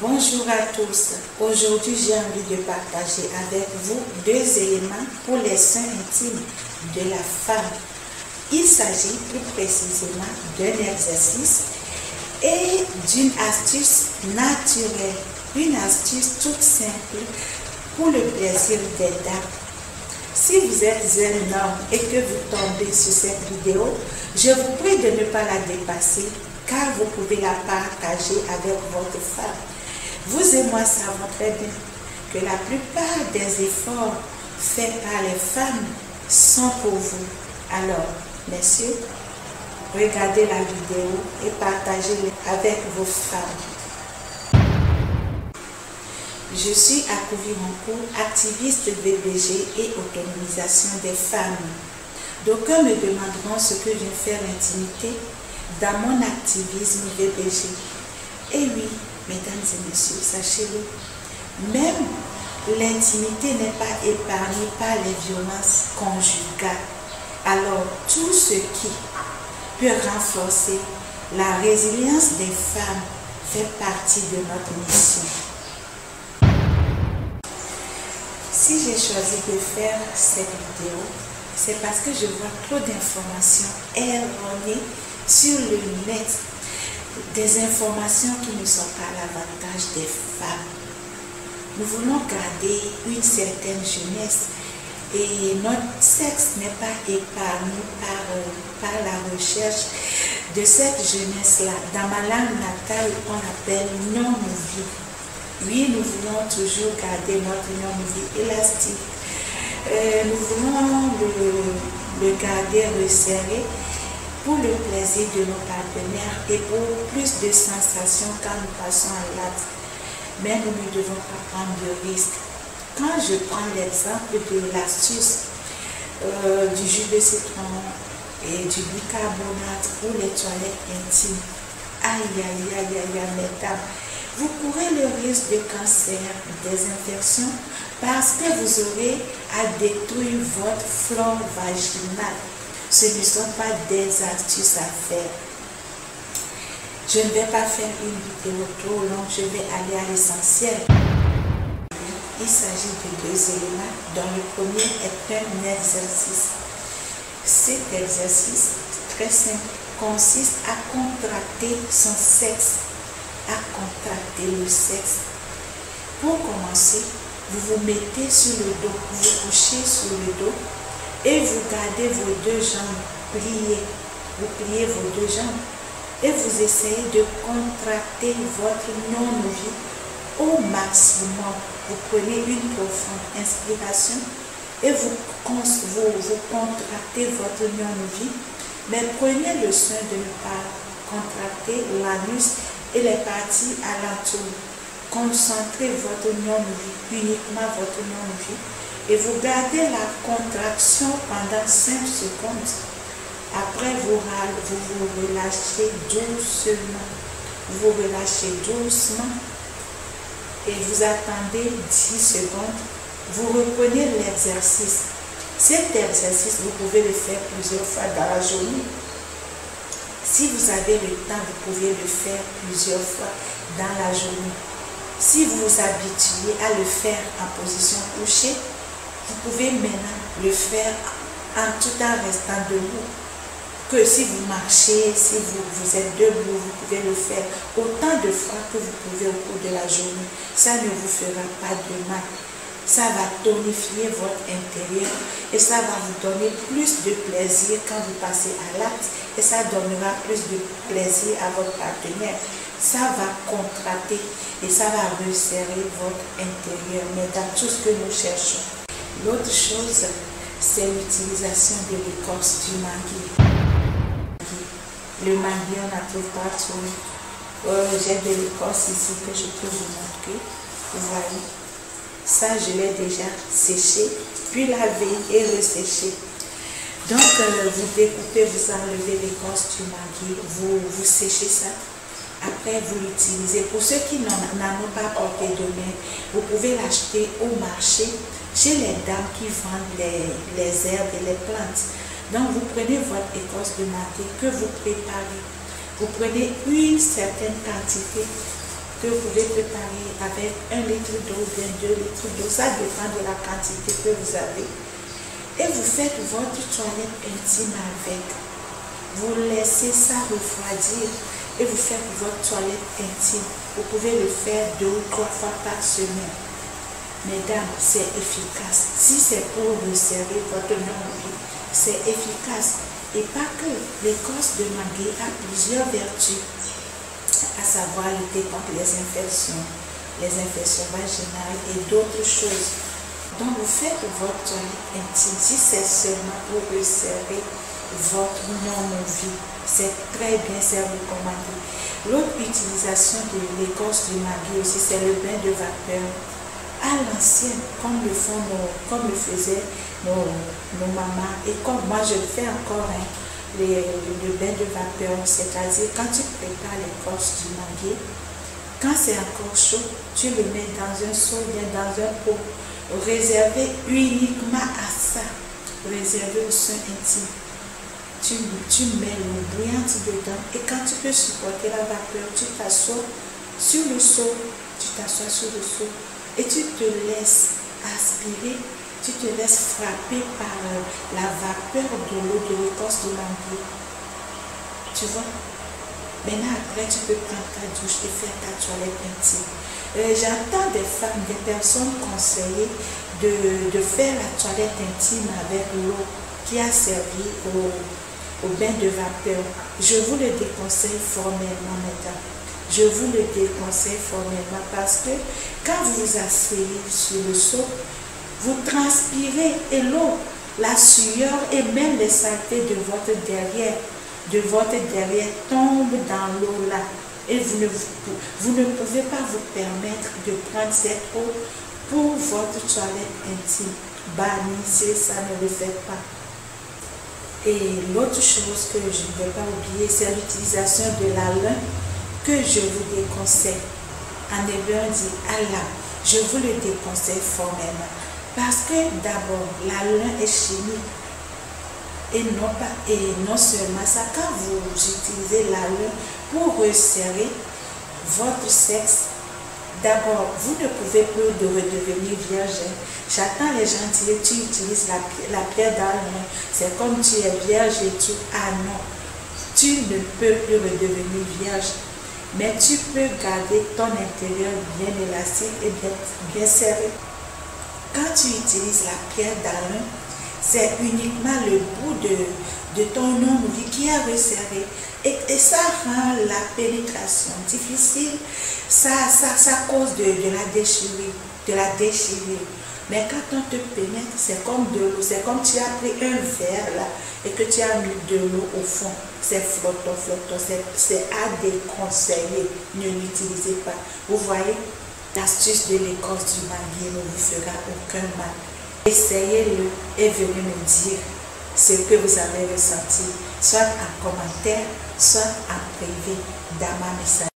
Bonjour à tous. Aujourd'hui, j'ai envie de partager avec vous deux éléments pour les soins intimes de la femme. Il s'agit plus précisément d'un exercice et d'une astuce naturelle. Une astuce toute simple pour le plaisir des dames. Si vous êtes un homme et que vous tombez sur cette vidéo, je vous prie de ne pas la dépasser car vous pouvez la partager avec votre femme. Vous et moi savons très bien que la plupart des efforts faits par les femmes sont pour vous. Alors, messieurs, regardez la vidéo et partagez-la avec vos femmes. Je suis Akouvi Rancourt, activiste VBG et autonomisation des femmes. D'aucuns me demanderont ce que je viens faire l'intimité dans mon activisme VBG. Et oui, mesdames et messieurs, sachez-le, même l'intimité n'est pas épargnée par les violences conjugales. Alors, tout ce qui peut renforcer la résilience des femmes fait partie de notre mission. Si j'ai choisi de faire cette vidéo, c'est parce que je vois trop d'informations erronées sur le net. Des informations qui ne sont pas à l'avantage des femmes. Nous voulons garder une certaine jeunesse et notre sexe n'est pas épargné par la recherche de cette jeunesse-là. Dans ma langue natale, on appelle non-movie. Oui, nous voulons toujours garder notre non-movie élastique. Nous voulons le garder resserré pour le plaisir de nos partenaires et pour plus de sensations quand nous passons à l'acte. Mais nous ne devons pas prendre de risques. Quand je prends l'exemple de l'astuce du jus de citron et du bicarbonate pour les toilettes intimes, aïe, aïe, aïe, aïe, mesdames, vous courez le risque de cancer, des infections, parce que vous aurez à détruire votre flore vaginale. Ce ne sont pas des astuces à faire. Je ne vais pas faire une vidéo trop longue, je vais aller à l'essentiel. Il s'agit de deux éléments, dont le premier est un exercice. Cet exercice, très simple, consiste à contracter son sexe, à contracter le sexe. Pour commencer, vous vous mettez sur le dos, vous vous couchez sur le dos et vous gardez vos deux jambes pliées. Vous pliez vos deux jambes et vous essayez de contracter votre non-movie au maximum. Vous prenez une profonde inspiration et vous contractez votre non-movie, mais prenez le soin de ne pas contracter l'anus et les parties alentour. Concentrez votre non-movie, uniquement votre non-movie, et vous gardez la contraction pendant 5 secondes. Après, vous relâchez doucement. Vous relâchez doucement et vous attendez 10 secondes. Vous reprenez l'exercice. Cet exercice, vous pouvez le faire plusieurs fois dans la journée. Si vous avez le temps, vous pouvez le faire plusieurs fois dans la journée. Si vous vous habituez à le faire en position couchée, vous pouvez maintenant le faire tout en restant debout. Que si vous marchez, si vous êtes debout, vous pouvez le faire autant de fois que vous pouvez au cours de la journée. Ça ne vous fera pas de mal. Ça va tonifier votre intérieur et ça va vous donner plus de plaisir quand vous passez à l'acte et ça donnera plus de plaisir à votre partenaire. Ça va contracter et ça va resserrer votre intérieur, mais dans tout ce que nous cherchons. L'autre chose, c'est l'utilisation de l'écorce du manguier. Le manguier, on en trouve partout. J'ai de l'écorce ici que je peux vous montrer. Vous voyez. Ça, je l'ai déjà séché, puis lavé et resséché. Donc, vous découpez, vous enlevez l'écorce du manguier, vous séchez ça. Après, vous l'utilisez. Pour ceux qui n'en ont pas porté de main, vous pouvez l'acheter au marché. chez les dames qui vendent les herbes et les plantes. Donc vous prenez votre écorce de mangue que vous préparez. Vous prenez une certaine quantité que vous pouvez préparer avec 1 litre d'eau ou bien 2 litres d'eau. Ça dépend de la quantité que vous avez. Et vous faites votre toilette intime avec. Vous laissez ça refroidir et vous faites votre toilette intime. Vous pouvez le faire 2 ou 3 fois par semaine. Mesdames, c'est efficace. Si c'est pour resserrer votre nombril, c'est efficace. Et pas que l'écorce de mangue a plusieurs vertus, à savoir lutter contre les infections vaginales et d'autres choses. Donc vous faites votre toilette intime. Si c'est seulement pour resserrer votre non-movie, c'est très bien, c'est recommandé. L'autre utilisation de l'écorce du mangue aussi, c'est le bain de vapeur. À l'ancienne, comme le faisaient nos mamans, et comme moi je le fais encore, le bain de vapeur, c'est-à-dire quand tu prépares l'écorce du mangue, quand c'est encore chaud, tu le mets dans un seau, bien dans un pot, réservé uniquement à ça, réservé au soin intime. Tu mets l'eau bouillante dedans et quand tu peux supporter la vapeur, tu t'assois sur le seau, et tu te laisses aspirer, tu te laisses frapper par la vapeur de l'eau de l'écorce de mangue. Tu vois? Maintenant, après, tu peux prendre ta douche et faire ta toilette intime. J'entends des femmes, des personnes conseiller de faire la toilette intime avec l'eau qui a servi au bain de vapeur. Je vous le déconseille formellement, mesdames. Je vous le déconseille formellement parce que quand vous vous asseyez sur le seau, vous transpirez et l'eau, la sueur et même les saletés de votre derrière tombent dans l'eau là. Et vous ne pouvez pas vous permettre de prendre cette eau pour votre toilette intime. Bannissez ça, ne le faites pas. Et l'autre chose que je ne vais pas oublier, c'est l'utilisation de la lin que je vous déconseille. En hébreu, on dit Allah. Je vous le déconseille formellement. Parce que d'abord, la lin est chimique. Et non seulement ça, quand vous utilisez la lin pour resserrer votre sexe, d'abord, vous ne pouvez plus redevenir vierge. J'attends les gens dire, tu utilises la pierre dans le lin, c'est comme tu es vierge et tout. Ah non, tu ne peux plus redevenir vierge. Mais tu peux garder ton intérieur bien élastique et bien serré. Quand tu utilises la pierre dans le lin, c'est uniquement le bout de ton nombril qui est resserré. Et ça rend la pénétration difficile. Ça cause de la déchirure. Mais quand on te pénètre, c'est comme de l'eau. C'est comme tu as pris un verre là et que tu as mis de l'eau au fond. C'est flottant. C'est à déconseiller. Ne l'utilisez pas. Vous voyez, l'astuce de l'écorce du mangue ne vous fera aucun mal. Essayez-le et venez me dire ce que vous avez ressenti, soit en commentaire, soit en privé dans ma message.